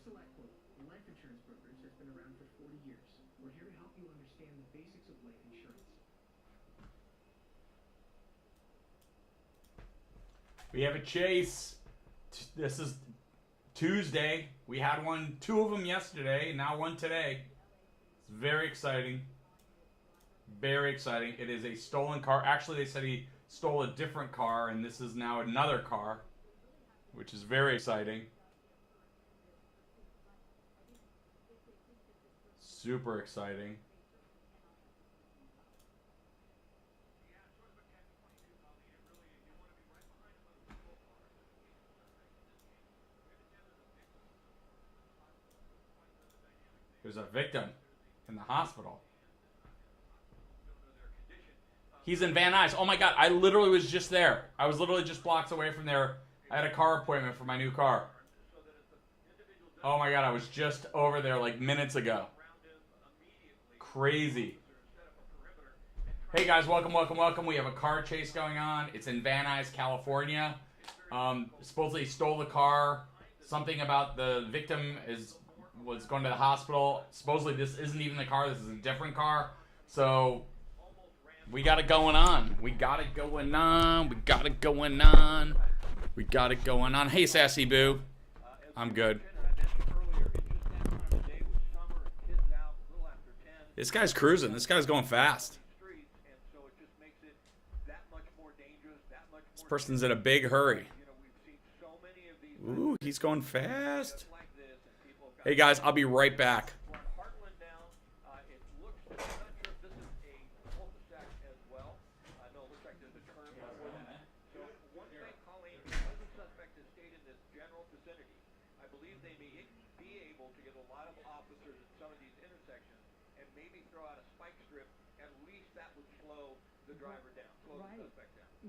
Select Quote, life insurance brokerage that's been around for 40 years. We're here to help you understand the basics of life insurance. We have a chase. This is Tuesday. We had two of them yesterday, and now one today. It's very exciting. Very exciting. It is a stolen car. Actually, they said he stole a different car, and this is now another car, which is very exciting. Super exciting. There's a victim in the hospital. He's in Van Nuys. Oh my God, I literally was just there. I was literally just blocks away from there. I had a car appointment for my new car. Oh my God, I was just over there like minutes ago. Crazy. Hey guys, welcome, welcome, welcome. We have a car chase going on. It's in Van Nuys, California. Supposedly he stole the car. Something about the victim was going to the hospital. Supposedly this isn't even the car. This is a different car. So we got it going on. We got it going on. We got it going on. We got it going on. Hey, Sassy Boo. I'm good. This guy's cruising. This guy's going fast. This person's in a big hurry. Ooh, he's going fast. Hey, guys, I'll be right back.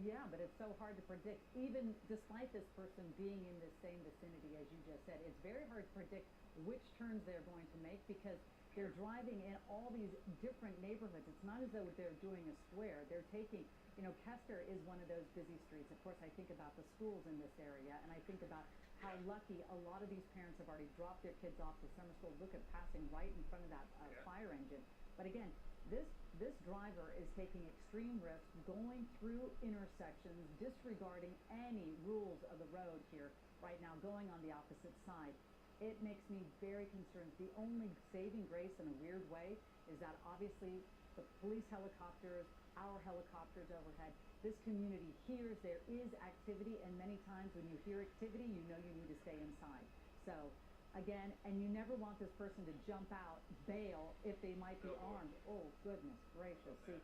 Yeah, but it's so hard to predict. Even despite this person being in the same vicinity as you just said, it's very hard to predict which turns they're going to make because they're driving in all these different neighborhoods. It's not as though they're doing a square. They're taking, Kester is one of those busy streets. Of course, I think about the schools in this area, and I think about how lucky a lot of these parents have already dropped their kids off to summer school. Look at passing right in front of that fire engine. But again, this driver is taking extreme risks, going through intersections, disregarding any rules of the road here right now, going on the opposite side. It makes me very concerned. The only saving grace in a weird way is that obviously the police helicopters, our helicopters overhead, this community hears there is activity, and many times when you hear activity, you know you need to stay inside. So again, and you never want this person to jump out, bail, if they might be armed. Oh, goodness gracious. See,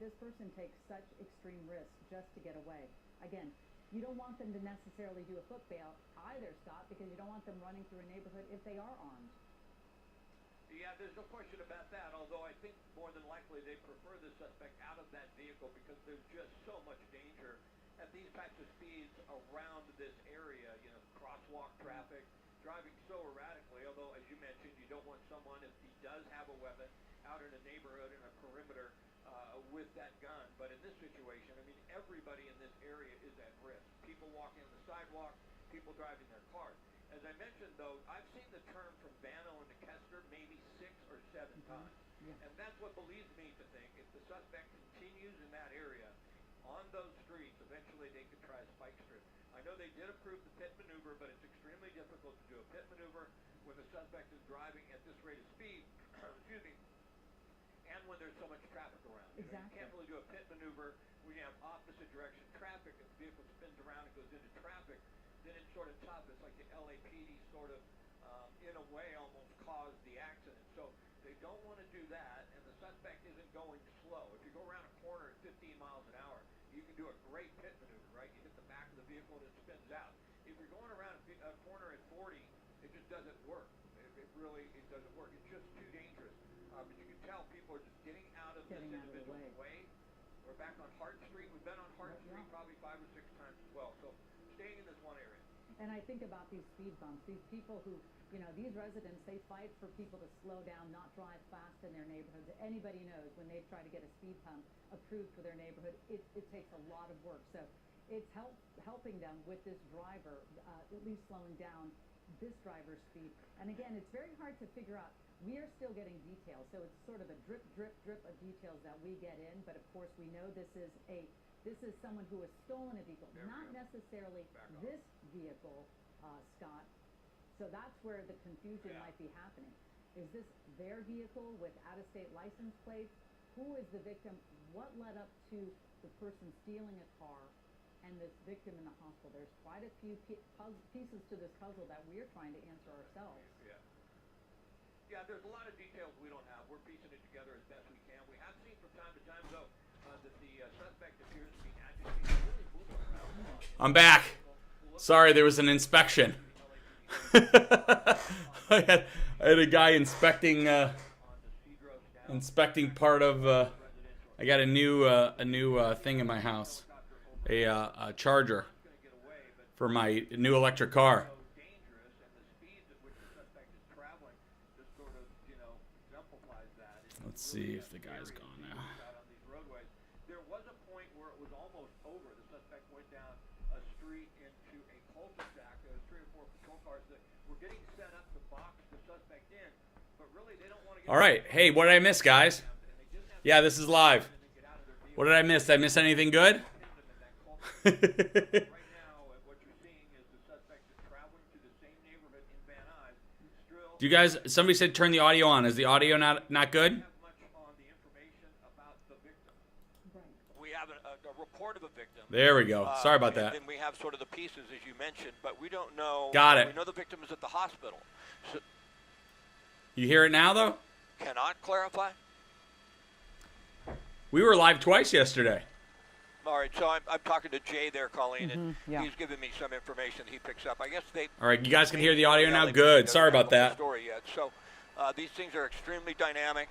this person takes such extreme risks just to get away. Again, you don't want them to necessarily do a foot bail either, Scott, because you don't want them running through a neighborhood if they are armed. Yeah, there's no question about that, although I think more than likely they prefer the suspect out of that vehicle because there's just so much danger at these types of speeds around this area, crosswalk traffic, driving so erratically, although, as you mentioned, you don't want someone, if he does have a weapon, out in a neighborhood, in a perimeter, with that gun. But in this situation, I mean, everybody in this area is at risk. People walking on the sidewalk, people driving their cars. As I mentioned, though, I've seen the turn from Banno into Kester maybe 6 or 7 times. Yeah. And that's what leads me to think if the suspect continues in that area, on those streets, eventually they could try a spike strip. I know they did approve the pit maneuver, but it's extremely difficult to do a pit maneuver when the suspect is driving at this rate of speed, excuse me, and when there's so much traffic around. Exactly. You can't really do a pit maneuver when you have opposite direction traffic. If the vehicle spins around and goes into traffic, then it's sort of tough. It's like the LAPD sort of, in a way, almost caused the accident. So they don't want to do that, and the suspect isn't going slow. If you go around a corner at 15 miles an hour, you can do a great pit maneuver, right? You hit the back of the vehicle and it spins out. If you're going around a corner at 40, it just doesn't work. It doesn't work. It's just too dangerous. But you can tell people are just getting out of this individual's way. We're back on Hart Street. We've been on Hart Street probably 5 or 6 times as well. So staying in this one area. And I think about these speed bumps, these people who, these residents, they fight for people to slow down, not drive fast in their neighborhoods. Anybody knows when they try to get a speed bump approved for their neighborhood, it takes a lot of work. So it's helping them with this driver, at least slowing down. this driver's speed. And again, it's very hard to figure out. We are still getting details, so it's sort of a drip, drip, drip of details that we get in. But of course, we know this is someone who has stolen a vehicle, not necessarily this vehicle, Scott. So that's where the confusion might be happening. Is this their vehicle with out-of-state license plates? Who is the victim? What led up to the person stealing a car and this victim in the hospital? There's quite a few pieces to this puzzle that we're trying to answer ourselves. Yeah, there's a lot of details we don't have. We're piecing it together as best we can. We have seen from time to time, though, that the suspect appears to be agitated, really moving around. I'm back. Sorry, there was an inspection. I had a guy inspecting part of. I got a new thing in my house, a charger for my new electric car. Let's see if the guy's gone now. There was a point where it was almost over. The suspect went down a street into a cul-de-sac. There were 3 or 4 patrol cars that were getting set up to box the suspect in, but really they don't want to get. All right. Hey, what did I miss, guys? Yeah, this is live. What did I miss? Did I miss anything good? Right now, what you're seeing is the suspect is traveling to the same neighborhood in Van Nuys. Do you guys? Somebody said turn the audio on. Is the audio not good? We have a report of a victim. There we go. Sorry about that. And then we have sort of the pieces, as you mentioned, but we don't know. Got it. We know the victim is at the hospital. So, You hear it now, though? cannot clarify? We were live twice yesterday. All right, so I'm talking to Jay there, Colleen, and yeah. he's giving me some information he picks up. I guess they. All right, you guys can hear the audio now? they Good. doesn't Sorry have about the whole that. Story yet. So these things are extremely dynamic.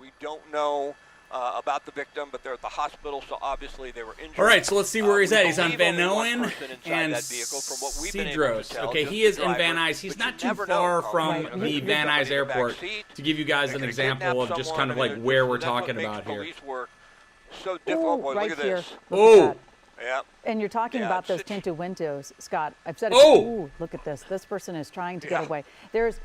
We don't know about the victim, but they're at the hospital, so obviously they were injured. All right, so let's see where he's We at. He's on believe Van only one Owen person inside and that vehicle, from what we've been able to Cedros. tell, Okay, just he the is in Van driver, Nuys. He's but not you too never know, far Colleen. from There the could be Van somebody Nuys in the back airport seat. to give you guys They an could example kidnap of just someone. kind of I mean, like where we're that's what talking makes about here. police work so difficult. Boy, right look at here. this. Oh, Yeah. And you're talking Yeah, about those it's- tinted windows, Scott. I've said it. Oh! Ooh, look at this. This person is trying to get Yeah. away. There's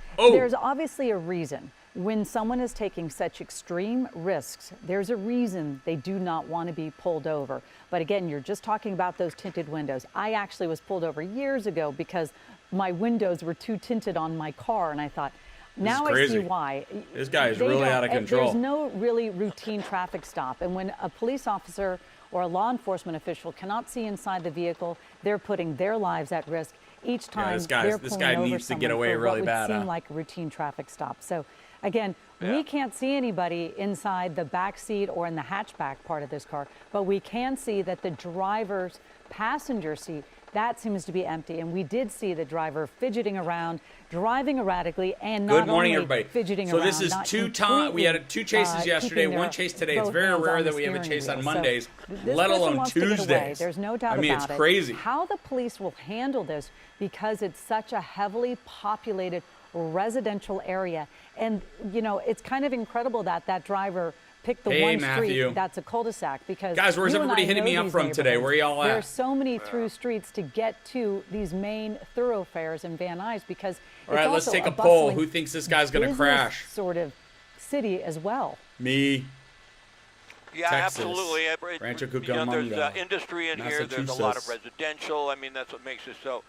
obviously a reason. When someone is taking such extreme risks, there's a reason they do not want to be pulled over. But again, you're just talking about those tinted windows. I actually was pulled over years ago because my windows were too tinted on my car, and I thought, now I crazy. see why. This guy is They really don't- out of control. There's no really routine traffic stop. And when a police officer or a law enforcement official cannot see inside the vehicle, they're putting their lives at risk each time this they're guy pulling over needs to get someone away for really what bad, would huh? seem like a routine traffic stop. So again, we can't see anybody inside the back seat or in the hatchback part of this car, but we can see that the driver's passenger seat, that seems to be empty. And we did see the driver fidgeting around, driving erratically, and not Good morning, only everybody. fidgeting So around. this is not two times. We had completely, two chases yesterday, keeping one their chase today. It's both very hands rare on that the we have a steering chase on wheel. So Mondays, this let person alone wants to get away. Tuesdays. There's no doubt I mean, about it's it. crazy. How the police will handle this, because it's such a heavily populated residential area. And, you know, it's kind of incredible that that driver picked the Hey, one Matthew. street that's a cul-de-sac, because Guys, where's you and everybody I hitting know me up these from today? neighborhoods. Where y'all There at? are so many through streets to get to these main thoroughfares in Van Nuys, because All right, it's let's also take a poll. bustling Who thinks this guy's going to business crash? sort of city as well. Me. Yeah, Texas, absolutely. Rancho There's Cucamonga, industry in here. There's a lot of Massachusetts. residential. I mean, that's what makes it so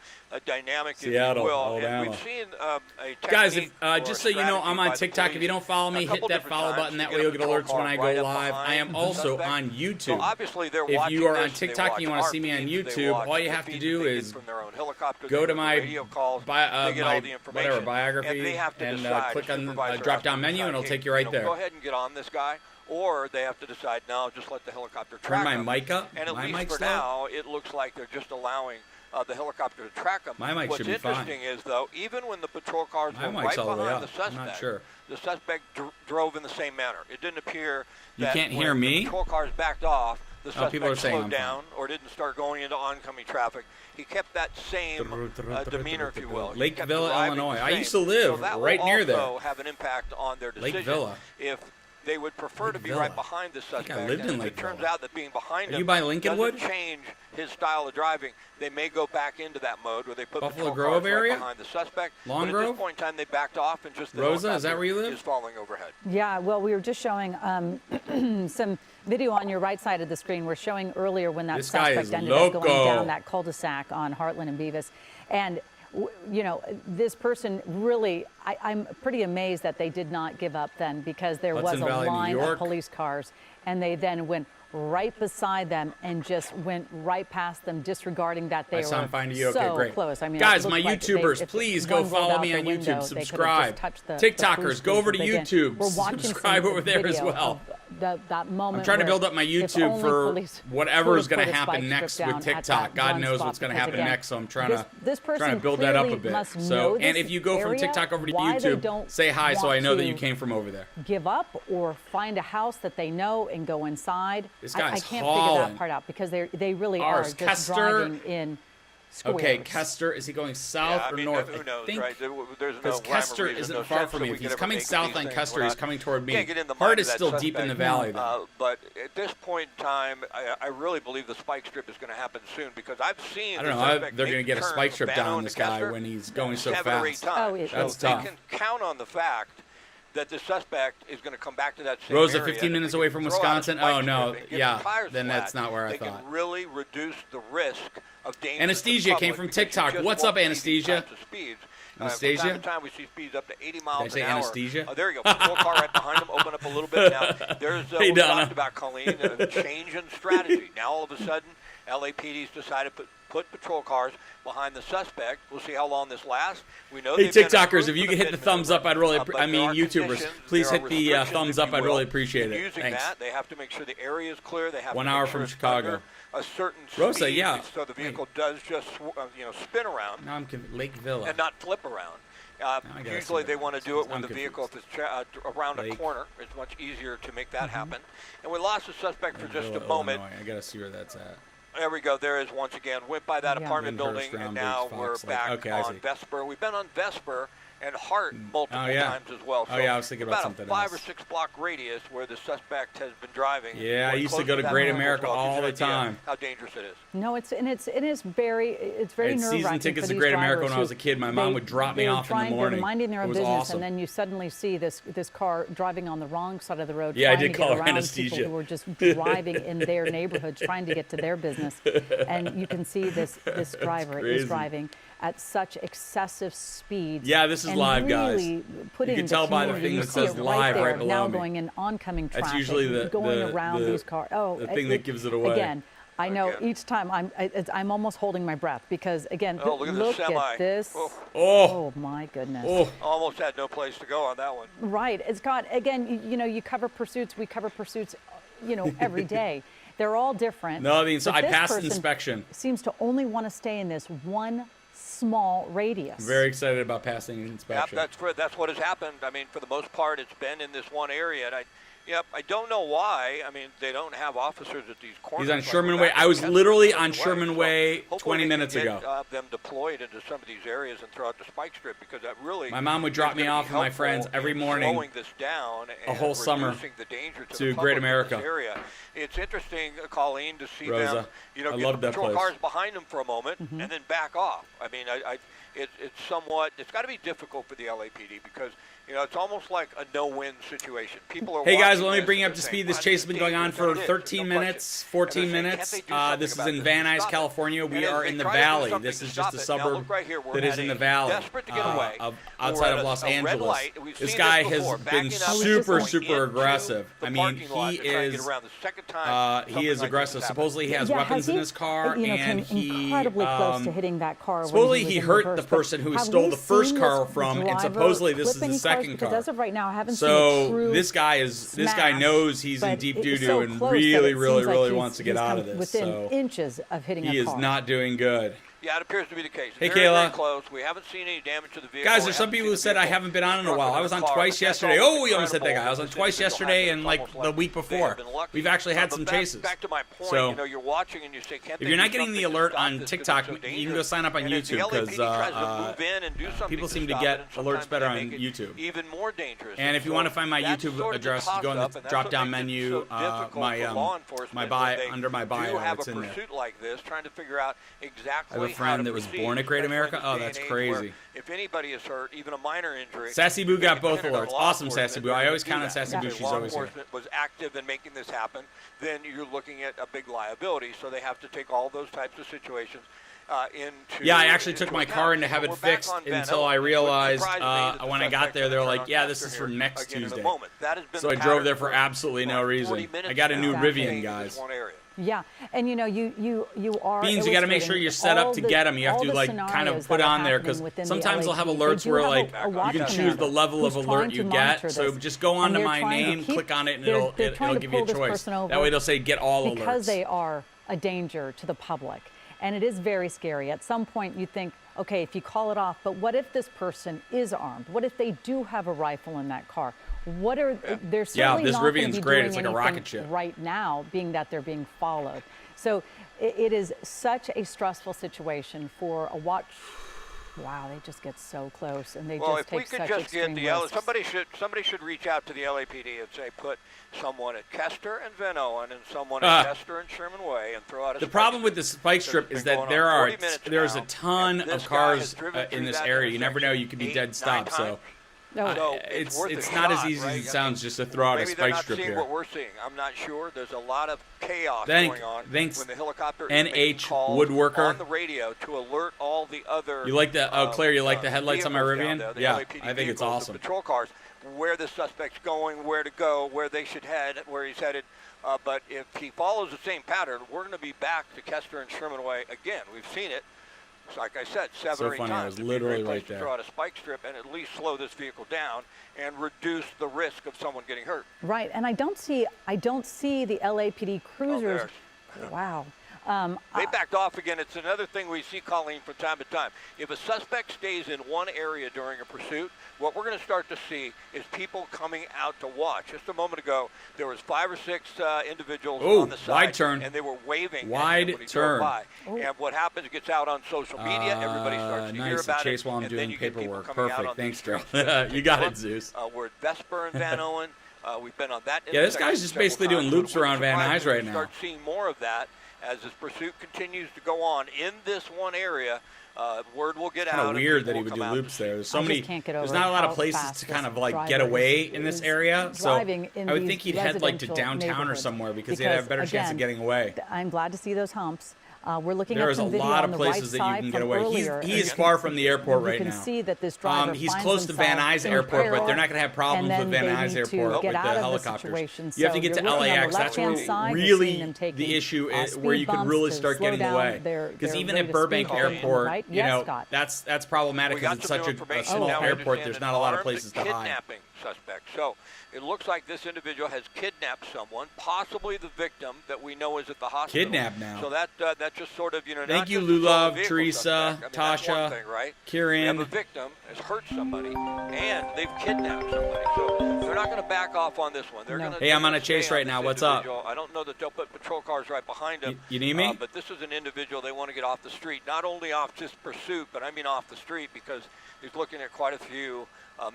dynamic, Seattle, if you will. Alabama. And we've seen a Guys, technique if, or just a so you know, strategy I'm on by the TikTok. If police you don't follow me, a hit couple that different follow times button. to That get way a you'll get patrol alerts when car I right go up live. I am behind the also suspect. on So YouTube. obviously they're If watching you are on this, they TikTok watch and you want to our see me on feeds, they YouTube, watch all you the have to feeds do they get is from their own helicopters, go they to get my radio calls, they get all the information, whatever biography and they have to and decide, click on the supervisor drop has to down menu and decide, it'll hey, take you right there. Go ahead and get on this guy, or they have to decide, no, just let the helicopter track Turn him. my mic up. And at My least mic's for low. now, it looks like they're just allowing the helicopter to track them. My mic What's should be fine. interesting is, though, even when the patrol cars My were mic's right all the way behind up. the suspect, I'm not sure. the suspect drove in the same manner. It didn't appear You that can't when hear me? the patrol cars backed off, the Oh, people are suspect saying slowed I'm down or didn't start going into oncoming traffic. He kept that same demeanor, if you will. He kept Lakeville, driving Illinois. the I same. used to live so that right will near there. also have an impact on their decision. Lakevilla. If they would prefer to be Villa. right behind the I suspect. lived in And if Lake it turns Villa. out that being behind Are him you by Lincolnwood? doesn't change his style of driving, they may go back into that mode where they put Buffalo patrol Grove cars area? right behind the suspect. Long but Grove? at this point in time, they backed off and just the Rosa, is that where you live? is falling overhead. Yeah, well, we were just showing some video on your right side of the screen. We're showing earlier when that This guy suspect is ended up loco. going down that cul-de-sac on Heartland and Beavis. And, you know, this person really, I'm pretty amazed that they did not give up then, because there Hudson was a Valley, New line of York. police cars, and they then went right beside them and just went right past them, disregarding that they I were saw him find you. so Okay, great. close. I mean, guys, it my looked like YouTubers, if please one go rolled follow out me the on window, YouTube. they could have just Subscribe. touched the TikTokers, police go over to cruisers. But YouTube. again, we're watching Subscribe some over there as video well. of that moment I'm trying to where build up my if YouTube only for police whatever would is going put to a spike happen strip next down with at TikTok. that God one knows spot, what's going to because happen again, next, so I'm trying this to person build that up a clearly bit. must So, know and this if you go from area, TikTok over to why they YouTube, don't say hi so want I know that to you came from over there. give up or find a house that they know and go inside. This I guy's can't figure hauling. that part out, because they really Ours, are just Kester. driving in squares. Okay, Kester, is he going south Yeah, I or mean, north? who knows, I think right? There's no because rhyme or Kester reason, isn't no far sense from that me. we If he's could ever coming make south these on things. Kester, We're he's not- coming toward me. Can't get in the Heart mind is of that still deep in the suspect. valley, though. But at this point in time, I really believe the spike strip is going to happen soon, because I've seen. I don't the know. suspect They're make going to get a the spike turn strip from down Banno on to this guy Kester when he's going so 7 or 8 fast. times. Oh, it- So That's they tough. can count on the fact that the suspect is going to come back to that same Rosa, area. 15 And if minutes they away can from throw out a Wisconsin? spike Oh, no. strip and get Yeah, the tires then that's flat, not where I they thought. can really reduce the risk of danger. Anesthesia to the came public, from because you TikTok. just What's won't up, see these Anesthesia? types of speeds. Anesthesia? From time to time, we see speeds up to 80 miles Did I say an hour. anesthesia? Oh, there you go. Patrol car right behind them. Open up a little bit. Now, there's Hey, what we Donna. talked about, Colleen, a change in strategy. Now, all of a sudden, LAPD's decided to put patrol cars behind the suspect. We'll see how long this lasts. We know Hey, they've been TikTokers, approved if you for could hit the pit thumbs maneuver, up, I'd really, but I there mean, are YouTubers, conditions, please there hit are the restrictions, thumbs if up. you I'd really will, appreciate in it. using Thanks. that, they have to make sure the area is clear. They have 1 to hour make sure from it's Chicago. under a certain Rosa, speed, yeah. so the vehicle does just spin around Now I'm Lake Villa. and not flip around. I gotta Usually see they what want to this do is. it when I'm the vehicle, if confused. it's around a Lake. corner, it's much easier to make that happen. And we lost the suspect for just a Villa, moment. Illinois. I gotta see where that's at. There we go. There is once again. Went by that Yeah. apartment Lyndhurst, building, and Groundbridge, now Fox we're Lake. back Okay, I on see. Vesper. We've been on Vesper and Hart multiple Oh, yeah. times as well. Oh, So yeah, I was thinking about about something a 5 else. or 6 block radius where the suspect has been driving. Yeah, I Going used to close go to that Great vehicle as America well. Gives all you the an idea time. How dangerous it is. No, it is very I nerve had season wracking tickets for to these Great America drivers when I was a who- kid. My mom would drop me they're off in the trying- morning. They're minding their It own was business, awesome. and then you suddenly see this car driving on the wrong side of the road. Yeah, I trying did to call get her around Anesthesia. people who were just driving in their neighborhoods, trying to get to their business, and you can see this driver crazy. is driving at such excessive speeds. Yeah, this is and live, guys. really putting can the tell by the community- thing you that see says it live there, right below now me. going in oncoming That's traffic, usually the- going the- around the- these cars. Oh, the thing that gives it away. Again, I know Again. each time I'm almost holding my breath, because again, Oh, look at this semi. this. Oh. Oh my goodness. Oh, Almost had no place to go on that one. Right. It's got, again, you know, you cover pursuits, we cover pursuits, every day. They're all different. no, I mean, so But I this passed person inspection. seems to only want to stay in this one small radius. Very excited about passing Yep, inspection. that's what has happened. I mean, for the most part, it's been in this one area. And I don't know why. I mean, they don't have officers at these corners. He's on like Sherman we're Way. back I in was Kessler literally Sherman on Sherman Way hopefully 20 they can minutes get, ago. Them deployed into some of these areas and throw out the spike strip, because that really. My mom would drop is me gonna off be with my helpful friends every in morning slowing this down a whole and summer reducing the danger to to the Great public in America. this area. It's interesting, Colleen, to see Rosa, them, I get love the that patrol place. cars behind them for a moment and then back off. I mean, it's got to be difficult for the LAPD, because it's almost like a no-win situation. People are Hey guys, watching let me this bring you and up to they're speed. saying, This "Wow, chase is has been going on dangerous." for And it is. 13 No question. minutes, And 14 they're saying, minutes. "Can't they do something This is about in this Van to Nuys, stop it?" California. And We as are they in the try to do valley. something This to is stop just a it, now suburb look right here, we're that is in heading the valley desperate to get away. of We're outside at of Los a red Angeles. light. We've This seen guy this has before, been backing up, super, going super into aggressive. the I mean, parking lot he to try and get is around. The second time he something is like aggressive. this happened. Supposedly he has Yeah, weapons in he, his car, came and he incredibly close to hitting that car. supposedly when he was in hurt reverse. the But person who have stole we the first seen car this from, and driver supposedly this is clipping the these cars? second Because car. as of right now, I haven't seen a So true this guy smash, knows he's in but deep it's doo-doo so and close that really, it really, seems like really he's- wants to get he's out come of this. Within So inches of hitting he a is car. not doing good. Yeah, it appears to be the case. Hey, very, Kayla. Very close. We haven't seen any damage to the vehicle. Guys, there's some people who said I haven't been on in a while. I was on twice yesterday. Oh, we almost hit that guy. I was on twice yesterday and like the week before. We've actually had some chases. Back to my point, so, you know, you're watching and you say, can't if you're not getting the alert on TikTok, you can go sign up on YouTube because people seem to get alerts better on YouTube. Even more dangerous. And if you want to find my YouTube address, go in the drop-down menu. My bio under my bio, it's in there. Like this, trying to figure out exactly. I have a friend that was born at Great America. Oh, that's crazy. If anybody is hurt, even a minor injury. Sassy Boo got both alerts. Awesome, Sassy Boo. I always count on Sassy Boo. If She's law always here. enforcement was active in making this happen, then you're looking at a big liability. So they have to take all those types of situations into. Yeah, I actually took my car in to have it fixed until I realized when I got there, they were like, "Yeah, this is for next Tuesday." So I drove there for absolutely no reason. I got a new Rivian, guys. Yeah, and you know, you are. Beans, you got to make sure you're set up to get them. You have to like kind of put on there because sometimes they'll have alerts where like you can choose the level of alert you get. So just go onto my name, click on it, and it'll give you a choice. That way they'll say get all alerts. Because they are a danger to the public, and it is very scary. At some point, you think, okay, if you call it off, but what if this person is armed? What if they do have a rifle in that car? What are they're certainly this not Rivian's going to be great. doing It's like a rocket ship right now, being that they're being followed. So it is such a stressful situation for a watch. Wow, they just get so close, and they just take such extreme risks. Somebody should reach out to the LAPD and say put someone at Kester and Van Owen and someone at Kester and Sherman Way and throw out a. The problem with the spike strip is that there's a ton of cars in this area. You never know, you could be dead stopped. So. It's not as easy as it sounds just to throw out a spike strip here. Maybe they're not seeing what we're seeing. I'm not sure. There's a lot of chaos going on when the helicopter is making calls Woodworker on the radio to alert all the other. You like the Claire? You like the headlights on my Rivian? Yeah, I think it's awesome. The patrol cars, where the suspect's going, where to go, where they should head, where he's headed. But if he follows the same pattern, we're going to be back to Kester and Sherman Way again. We've seen it. Like I said, 7 or 8 times. I was literally right there. To throw out a spike strip and at least slow this vehicle down and reduce the risk of someone getting hurt. Right, and I don't see the LAPD cruisers. Wow. They backed off again. It's another thing we see, Colleen, from time to time. If a suspect stays in one area during a pursuit, what we're going to start to see is people coming out to watch. Just a moment ago, there was 5 or 6 individuals on the side. Wide turn. And they were waving. Wide turn. By. And what happens, it gets out on social media. Everybody starts to hear about chase it. while I'm doing paperwork. Perfect. Thanks, Joe. You You got it, Zeus. We're at Vesper and Van Owen. We've been on that. Yeah, this guy's just basically doing loops around Van Nuys right now. Start seeing more of that as this pursuit continues to go on in this one area. Word will get out. It's kind of weird that he would do loops there. There's so many. There's not a lot of places to kind of like get away in this area. So I would think he'd head like to downtown or somewhere because he'd have a better chance of getting away. I'm glad to see those humps. We're looking at There's a some video lot on of the right places that you side can get from away. earlier. He is far from the airport right now. You can see that this driver he's finds close to Van Nuys himself in Airport, but peril, they're not going to have problems and with then Van they Nuys need to Airport with get the out of helicopters. situation. You have to get So to you're looking on the LAX. That's where left-hand side, you're really seeing them take the issue is speed where you could bumps really to start slow getting down away. their Because even rate at of Burbank speed. Airport, Right? you Yes, know, Scott. that's problematic because it's such a small airport. There's not a lot of places to hide. Kidnapping suspect. So it looks like this individual has kidnapped someone, possibly the victim that we know is at the hospital. Kidnapped now. So that just sort of, you know. Thank you, not just Lulov, a Teresa, suspect. I mean, that's one Tasha, thing, right? Kieran. You have a victim has hurt somebody, and they've kidnapped somebody. So they're not going to back off on this one. They're going to. Hey, I'm on a chase right now. What's up? I don't know that they'll put patrol cars right behind them. You need me? But this is an individual they want to get off the street, not only off this pursuit, but I mean off the street because he's looking at quite a few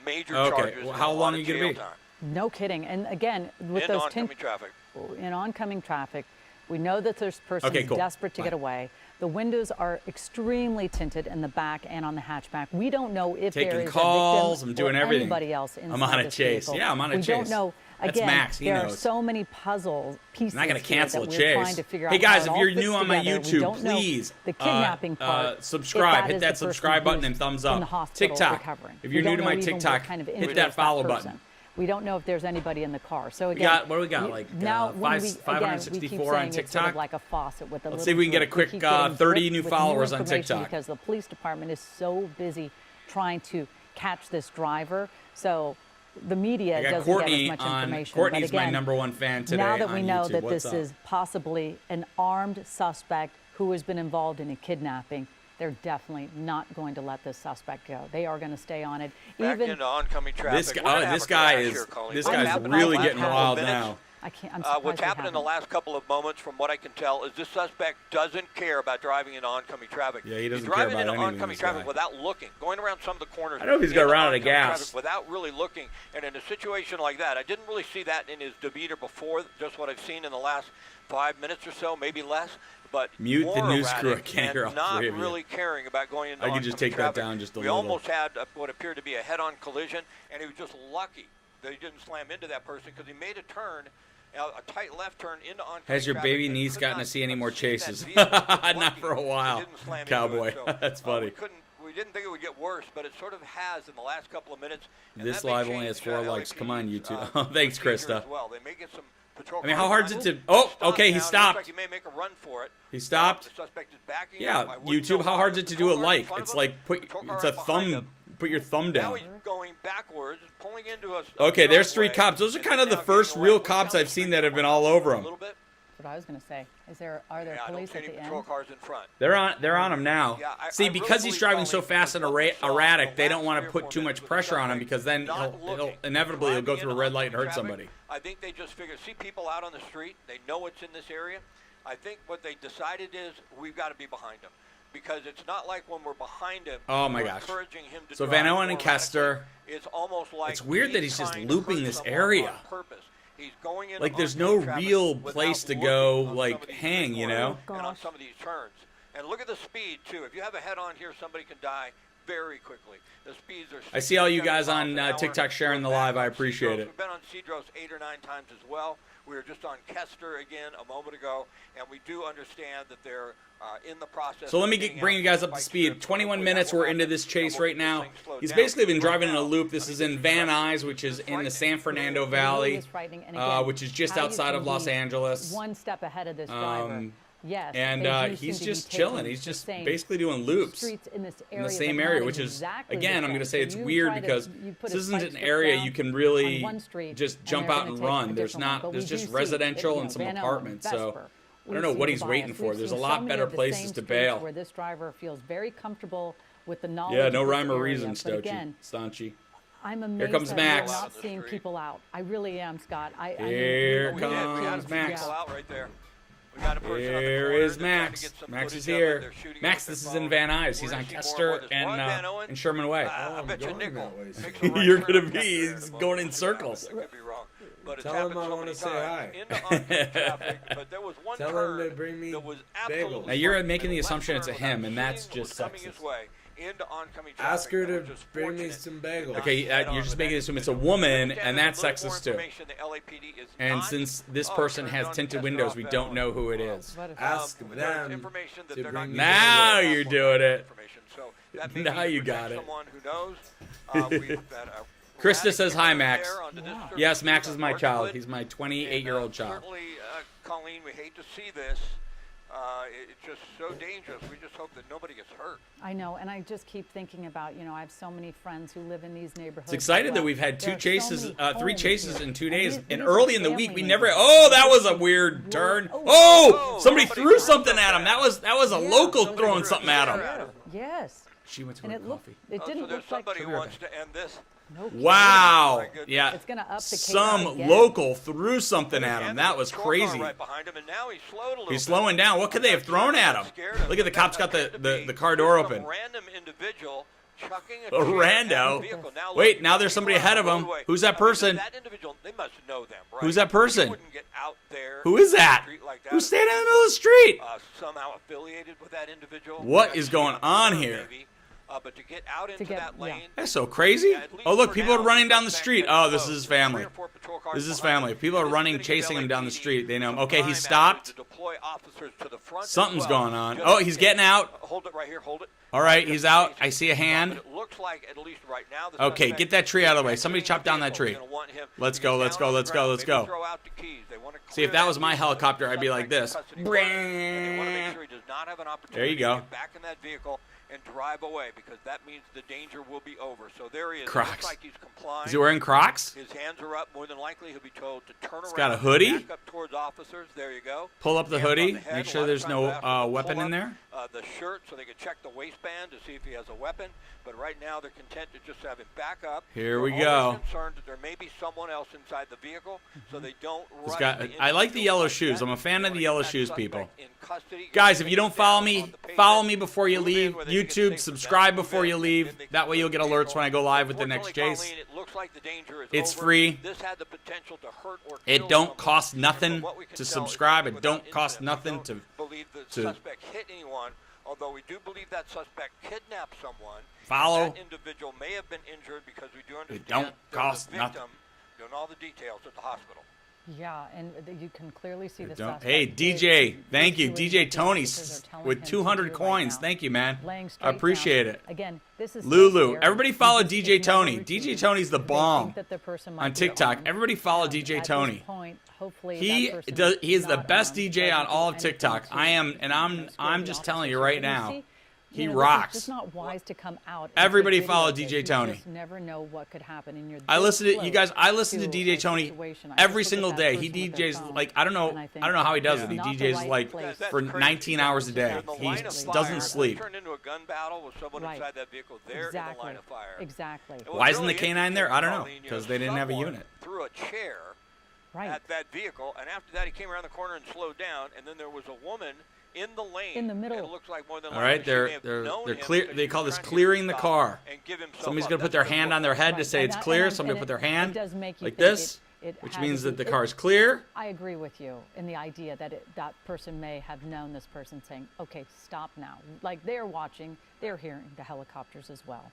major charges. Well, how long are you going to be? No kidding. And again, with in those oncoming traffic. In oncoming traffic, we know that this person is desperate to get away. The windows are extremely tinted in the back and on the hatchback. We don't know if there is calls, a victim I'm doing or everything. anybody else inside I'm on a this chase. vehicle. Yeah, I'm on a chase. We don't know. That's Again, Max. He there knows. are so many puzzle pieces. I'm not going to cancel a that we're chase. trying to figure Hey out guys, how if it you're all fits new on my together. We YouTube, don't know please the kidnapping part. subscribe. If Hit that is the subscribe person button and who's thumbs in up. the hospital TikTok. recovering. If you're We new don't to know my even what TikTok, kind of hit injuries that follow person. button. We don't know if there's anybody in the car. So We again, got what do we got? Like now when we, 564 again, we keep on saying it's sort TikTok. of like a faucet with a Let's little see if we can get a drip. quick keep getting 30 drip new with followers on information TikTok. because the police department is so busy trying to catch this driver. So the media doesn't get as much information. Courtney's but again, my #1 fan today. now that we on know YouTube. that What's this up? is possibly an armed suspect who has been involved in a kidnapping, they're definitely not going to let this suspect go. They are going to stay on it. Back Even into oncoming traffic. This guy, We're gonna have this a guy crash is here, Colleen. this What's guy's happened in the really last getting couple of wild minutes, now. I can't. I'm surprised what's we happened in the haven't. last couple of moments, from what I can tell, is this suspect doesn't care about driving into oncoming traffic. Yeah, he doesn't he's care driving about into anything, oncoming this traffic guy. without looking, going around some of the corners. I know if he's got into run out of oncoming gas. traffic without really looking, and in a situation like that, I didn't really see that in his demeanor before. Just what I've seen in the last 5 minutes or so, maybe less. But Mute the more news crew. I erratic can't hear all and not three of you. really caring about going into I could just oncoming take that traffic. down just a we little. almost had what appeared to be a head-on collision, and he was just lucky that he didn't slam into that person, because he made a turn, a tight left turn into oncoming Has your traffic, baby and niece could gotten not to see any more have seen that chases? vehicle. He was Not lucky for a while, he didn't slam into cowboy. it, so, That's funny. we didn't think it would get worse, but it sort of has in the last couple of minutes. And This that may live only change, has 4 likes. LAPD's, Come on, YouTube. Oh, thanks, procedure Krista. as well. They may get some patrol I mean, how cars hard's it behind to? him. Oh, Stop okay, he now. It looks stopped. like he may make a run for it. He stopped. The suspect is backing Yeah, up. I wouldn't YouTube. know How why. hard is it to do a Patrol car in like? front of It's him, like patrol car it's a right behind thumb. him. Put your thumb Now down. he's going backwards, pulling into us. Okay, there's 3 cops. Those are kind of the first real cops I've seen that have been all over him. That's what I was going to say. Are there Yeah, I don't police see at any the patrol end? cars in front. They're on him now. Yeah, See, I really because he's believe driving so Colleen fast and was what we saw erratic, the they don't last want 3 to or put 4 too minutes much with the pressure on him, suspect because then not he'll looking, inevitably he'll go driving through a into red light and hurt traffic. somebody. I think they just figure, see people out on the street, they know it's in this area. I think what they decided is, we've got to be behind him, because it's not like when we're behind him. Oh my we're gosh. encouraging him to So drive Van Owen more and erratically. Kester. It's almost like It's weird that he's just trying to looping hurt this someone area. on purpose. He's going into Like, there's oncoming no traffic real without place to looking go, on some like, of these hang, you know? and on some of these turns. And look at the speed too. If you have a head-on here, somebody can die very quickly. The speeds are. I see all you guys 60 on miles an hour. TikTok sharing the We're back live. I on appreciate Cedros. it. We've been on Cedros 8 or 9 times as well. We were just on Kester again a moment ago, and we do understand that they're in the process. So let me of getting bring out you guys up to spike speed. strips. 21 Hopefully that minutes will we're into happen, this and chase we'll right get this now. thing slowed He's down. basically been Right driving in a now, loop. This is in Van Nuys, which is in the San Fernando Valley, is frightening. And again, which is just how you outside can of Los be Angeles. One step ahead of this driver. Yes, And they do he's seem to be just taking chilling. He's the just same basically doing loops streets in this in area, the same but area, not which is, exactly the again, I'm same. going to say So it's you weird try to- because you put this a isn't spike an strip area down you can on really one street, just and jump they're out gonna and take run. a There's different one. not. But There's we just do see residential it, and some Van Owen, apartments. So Vesper. I don't know We've what seen he's the waiting bias. for. We've There's a seen lot so many better of the places same to streets bail. where this driver feels very comfortable with the knowledge. Yeah, of no this rhyme or area. reason, But again, Stanchy. I'm amazed comes that Max. we're not seeing people out. I really am, Scott. Here We had comes a few Max. people out right there. We got a person on the Here corner. is They're trying to Max. get some Max footage is of it. here. They're shooting Max, with their this is in phone. Van Nuys. We're He's gonna on see more Kester of what is one Van Owen. and Sherman Way. I bet you going nickel. that way, so- Makes a right You're turn gonna on be Kester he's at a going in moment. circles. I could be wrong. But it's Tell happened him I so wanna many say times hi. into oncoming traffic, but there was one Tell him turn to bring me that was bagels. absolutely Now you're perfect. making the Left assumption it's a turn him, without and that's seeing what just was coming his sexist. way into oncoming Ask traffic. her That to was just bring me fortunate. some bagels. Okay, you're just making the assumption it's a woman, and that's sexist too. And since this person has tinted windows, we don't know who it is. What if- Ask There's them information that to they're not bring me giving Now us you're doing it. information. So that may Now be you to got protect it. Someone who knows. We've had a Krista says hi, erratic Max. there onto this Wow. surface Yes, Max on is my Orchard. child. He's my And, 28-year-old child. Certainly, Colleen, we hate to see this. It's just so dangerous. We just hope that nobody gets hurt. I know, and I just keep thinking about, I have so many friends who live in these neighborhoods. It's excited as that well. we've had There are so 3 many chases homes in here. 2 days. these And are early in the week, family we never. neighborhoods. Oh, that was a weird turn. Oh, somebody threw something at him. That was a local somebody throwing threw a something at chair him. at him. Yes. She went to And her it looked, coffee. it So didn't there's look like somebody who wants to end this. no kidding. Wow. My goodness. Yeah. It's going to up the chaos Some again. local threw something at him. And That there's was a patrol car crazy. Right behind him, and now he's slowed a little He's bit. slowing down. What could they have thrown at him? Look at the cops got the car door Some open. random individual chucking A chair at rando. the vehicle. Now, look, Wait, now there's people somebody are ahead of on the him. roadway. Who's that I mean, person? That individual, they must know them, right? Who's that person? You wouldn't get out there Who is that? on the street like that. Who's standing in the middle of the street? Somehow affiliated with that individual. What That's is going the on term, here? maybe. But to get out into get- that yeah. lane. That's so crazy. Yeah, at least Oh, look, for people are now, running down the suspect street. is Oh, this is close. his family. 3 or 4 patrol cars This is his behind family. him. People are This is running, gonna give chasing him down the LAPD street. They know him. some Okay, he prime stopped. action to deploy officers to the front as Something's well. going on. Just Oh, in he's case. getting out. Hold it right here. Hold it. All right, he's out. I see a hand. But it looks like, at least right now, the Okay, suspect get that tree out of the way. is Somebody exiting chop down the that vehicle. tree. They're gonna want him Let's to go, get let's down go, on the let's go, ground. let's Maybe go. throw out the keys. They wanna See, if clear that was my vehicle. helicopter, I'd be like Suspect in this. custody first, and they wanna make sure he does not have an opportunity There you go. to get back in that vehicle and drive away, because that means the danger will be over. So there he is. Crocs. It looks like he's complying. Is he wearing Crocs? His hands are up. More than likely, he'll be told to turn around. He's got a hoodie. Back up towards officers. There you go. Pull up the Hands on hoodie. the head. Make A sure lot of there's times no they'll ask him to weapon pull in up, there. The shirt, so they can check the waistband to see if he has a weapon. But right now, they're content to just have him back up. Here we They're go. always concerned that there may be someone else inside the vehicle, so they don't rush the I like the individual yellow like shoes. that. I'm a fan They of the wanna yellow get that shoes, suspect people. in custody. Guys, if you don't follow me, On the pavement, follow me before you move in leave. where they can get YouTube, safe subscribe move before in, you and leave. then they can That way you'll get move the alerts when I go live with the next Unfortunately, chase. Colleen, it looks like the danger is It's over. free. This had the potential to hurt or It kill don't someone. cost And from nothing what we can to tell, subscribe. it's It don't without cost incident. We nothing don't believe the to suspect hit anyone, although we do believe that suspect kidnapped someone. follow. That individual may have been injured, because we do understand don't there was cost a victim. Doing all the details at the hospital. Yeah, and you can clearly see the Don't. suspect. Hey, DJ, thank you. Literally DJ what the Tony officers are telling with him to 200 do right coins. now. Thank you, man. Laying I straight appreciate down. it. Again, this is so Lulu. scary. Everybody You follow just DJ take another Tony. routine. DJ Tony's the They bomb think that the person might on be TikTok. armed. Everybody follow DJ At Tony. this point, hopefully He that person does. He is the not best armed, DJ on doesn't do all of anything TikTok. to, I am, and I'm scare just the telling you officers. right And you now. see, He this is rocks. just not wise to come out. and Everybody take follow video of DJ this. Tony. You just never know what could happen, and you're I this listen to you guys. I close listen to to DJ a Tony situation. I every just look single at that day. He person with their DJs phone, like I don't know. and I think I don't know how he does it's it. He not the DJs right like place. That's for crazy. 19 hours a day. In the He line of just fire, doesn't it sleep. turned into a gun battle with someone Right. inside that vehicle there in the Exactly. line of fire. Exactly. It was Why isn't the really canine there? I don't know, interesting, Colleen, because they didn't have a someone unit. threw a chair Right. at that vehicle, and after that he came around the corner and slowed down, and then there was a woman in the lane. In the middle. And it looks like more than All likely right, she may have they're known him clear. because They she call was this trying to clearing the stop car. and give himself Somebody's up. gonna put That's their what hand it on their looked head like. to say it's And clear. that- Somebody and put their it hand does make you like think this, it which had means to that be- the car is clear. I agree with you in the idea that that person may have known this person saying, okay, stop now. Like they're watching, they're hearing the helicopters as well.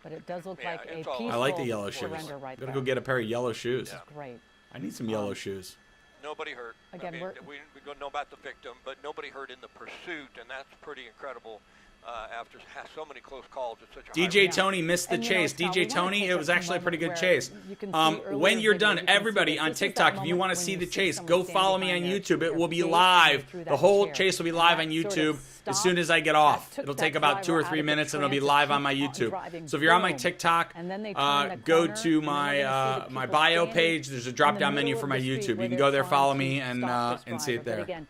But it does look Yeah, like a it's all- peaceful I like the yellow shoes. surrender right Gotta there. go get a pair of yellow shoes. Yeah. Great. I need some yellow shoes. Nobody hurt. Again, I mean, we're- we don't know about the victim, but nobody hurt in the pursuit, and that's pretty incredible. After so many close calls at such a high DJ rate. Tony missed the And, you know, chase. Scott, we DJ wanna Tony, take it a was actually a pretty good moment chase. where you can see When earlier you're video, done, you can see everybody this. on This is that TikTok, if you moment want to when see you the see chase, someone go standing follow me on behind their- YouTube. It their will be face live. through The that whole chair. chase will be And live that on sort of YouTube as stopped- soon as I get that off. took It'll that take about 2 or driver 3 out of the minutes, and it'll be trance of live on keep my on YouTube. driving. So if you're on my Boom. TikTok, And then they turn the go corner, to and then you're my gonna see the my people bio standing page. There's a in drop the down menu middle for of my the street YouTube. where You can they're go there, follow trying me, to and stop this see it driver. But there. again,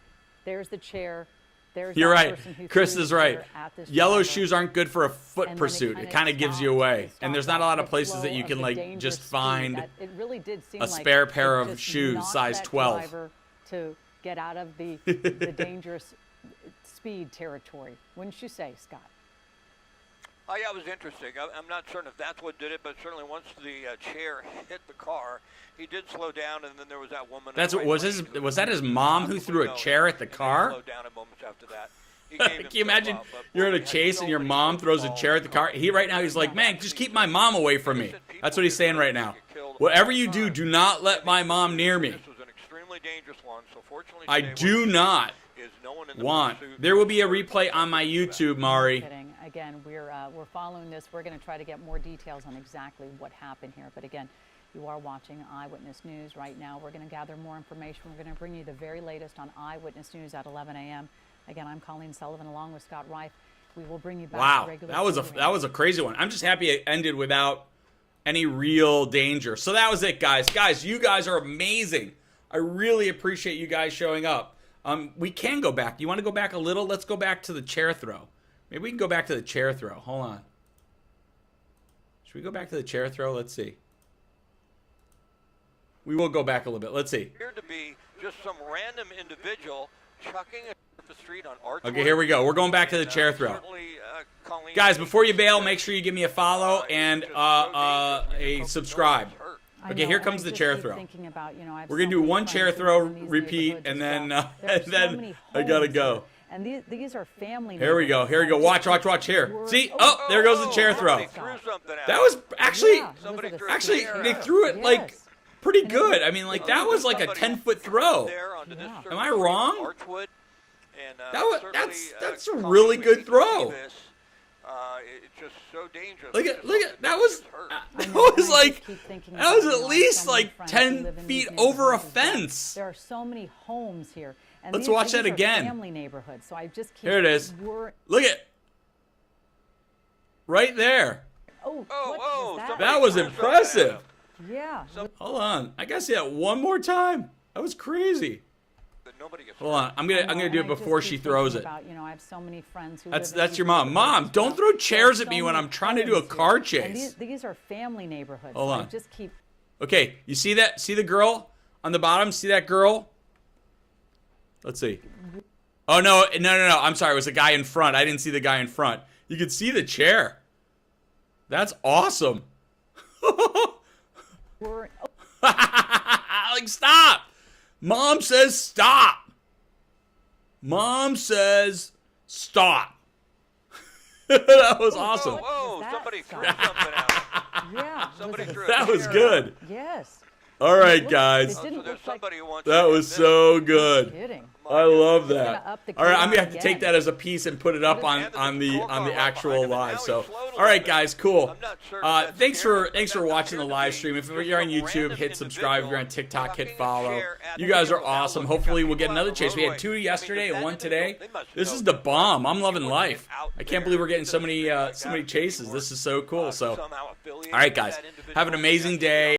there's the chair. There's You're that right. person who Chris threw is the right. chair at this Yellow driver. shoes aren't good for a foot And then pursuit. It kinda kind of gives you stopped- away. stopped And there's not a lot of the places that flow you of can the like dangerous just speed. find That it really did seem a like spare it pair of just shoes knocked size that 12. driver to get out of the dangerous speed territory. Wouldn't you say, Scott? Oh, yeah, it was interesting. I'm not certain if that's what did it, but certainly once the chair hit the car, he did slow down, and then there was that woman. That's in what the was right his. lane Was that his mom who threw a chair at the and then car? slowed down in moments after that. He Can gave you himself imagine up, but you're boy, at a we had chase so and your many mom close throws a calls. chair at the car? He right now he's like, man, just keep my mom away from me. That's what he's saying right now. Whatever you do, do not let my mom near me. This was an extremely dangerous one, so fortunately I today do what we not is no one in the want. pursuit. There will be a replay on my YouTube, Mari. Kidding. Again, we're following this. We're going to try to get more details on exactly what happened here. But again, you are watching Eyewitness News right now. We're going to gather more information. We're going to bring you the very latest on Eyewitness News at 11 a.m. Again, I'm Colleen Sullivan along with Scott Reif. We will bring you back Wow, to regular that was programming. a crazy one. I'm just happy it ended without any real danger. So that was it, guys. Guys, you guys are amazing. I really appreciate you guys showing up. We can go back. You want to go back a little? Let's go back to the chair throw. Maybe we can go back to the chair throw. Hold on. Should we go back to the chair throw? Let's see. We will go back a little bit. Let's see. Appeared to be just some random individual chucking it at the street on Archwood. Okay, here we go. We're going back to the chair throw. Certainly, Colleen, Guys, before you bail, make sure you give me a follow and a subscribe. I Okay, know, here and comes I the just chair keep throw. thinking about, you know, I have We're gonna so do many one friends chair who live throw, in these repeat, neighborhoods and as then well. There are and so then many I gotta homes go. here. And these are family. Here we go. Here we go. Watch, watch, watch. Here. We're- See? Oh, there goes the chair throw. Somebody threw something at That him. was actually, Yeah, Somebody was it a threw a actually, chair they at him. threw it like Yes. pretty good. I mean, like that was like a 10-foot throw. There onto this Yeah. certain Am I street on wrong? Archwood, and, That was- certainly, that's a Colleen, really we good can throw. see this. It's just so dangerous. Look at that was I that know, and was I like just keep thinking that was about, you at know, least so many like friends who 10 live in feet these over a neighborhoods as well. fence. There are so many homes here. And Let's these watch that are again. family neighborhoods. So I just keep Here it is. worrying. Look at Right there. Oh, Oh, what somebody That was threw something at impressive. him. Yeah. Hold on. I gotta see that one more time. That was crazy. But nobody gets Hold on. I'm gonna do it before she throws it. About, I have so many friends who That's live in your these mom. neighborhoods Mom, as don't well. throw chairs There's at me so when many I'm trying to do a homes car here. And chase. these are family neighborhoods. Hold so on. I just keep. Okay, you see that? See the girl on the bottom? See that girl? Let's see. Oh, no. I'm sorry. It was the guy in front. I didn't see the guy in front. You could see the chair. That's awesome. Like, stop. Mom says stop. Mom says stop. That was awesome. Whoa, that somebody threw stuff? something at him. Yeah. Somebody threw a That was chair at good. him. Yes. All right, It guys. So didn't there's look like. somebody who wants That to was get so good. Kidding. I love gonna that. up the All right, I'm gonna chaos have to take again. that as a piece and put it up on the actual live. So, all right, guys, cool. Thanks for watching the live stream. If you're on YouTube, hit subscribe. If you're on TikTok, hit follow. You guys are awesome. Hopefully, we'll get another chase. We had 2 yesterday and 1 today. This is the bomb. I'm loving life. I can't believe we're getting so many chases. This is so cool. So, all right, guys, have an amazing day.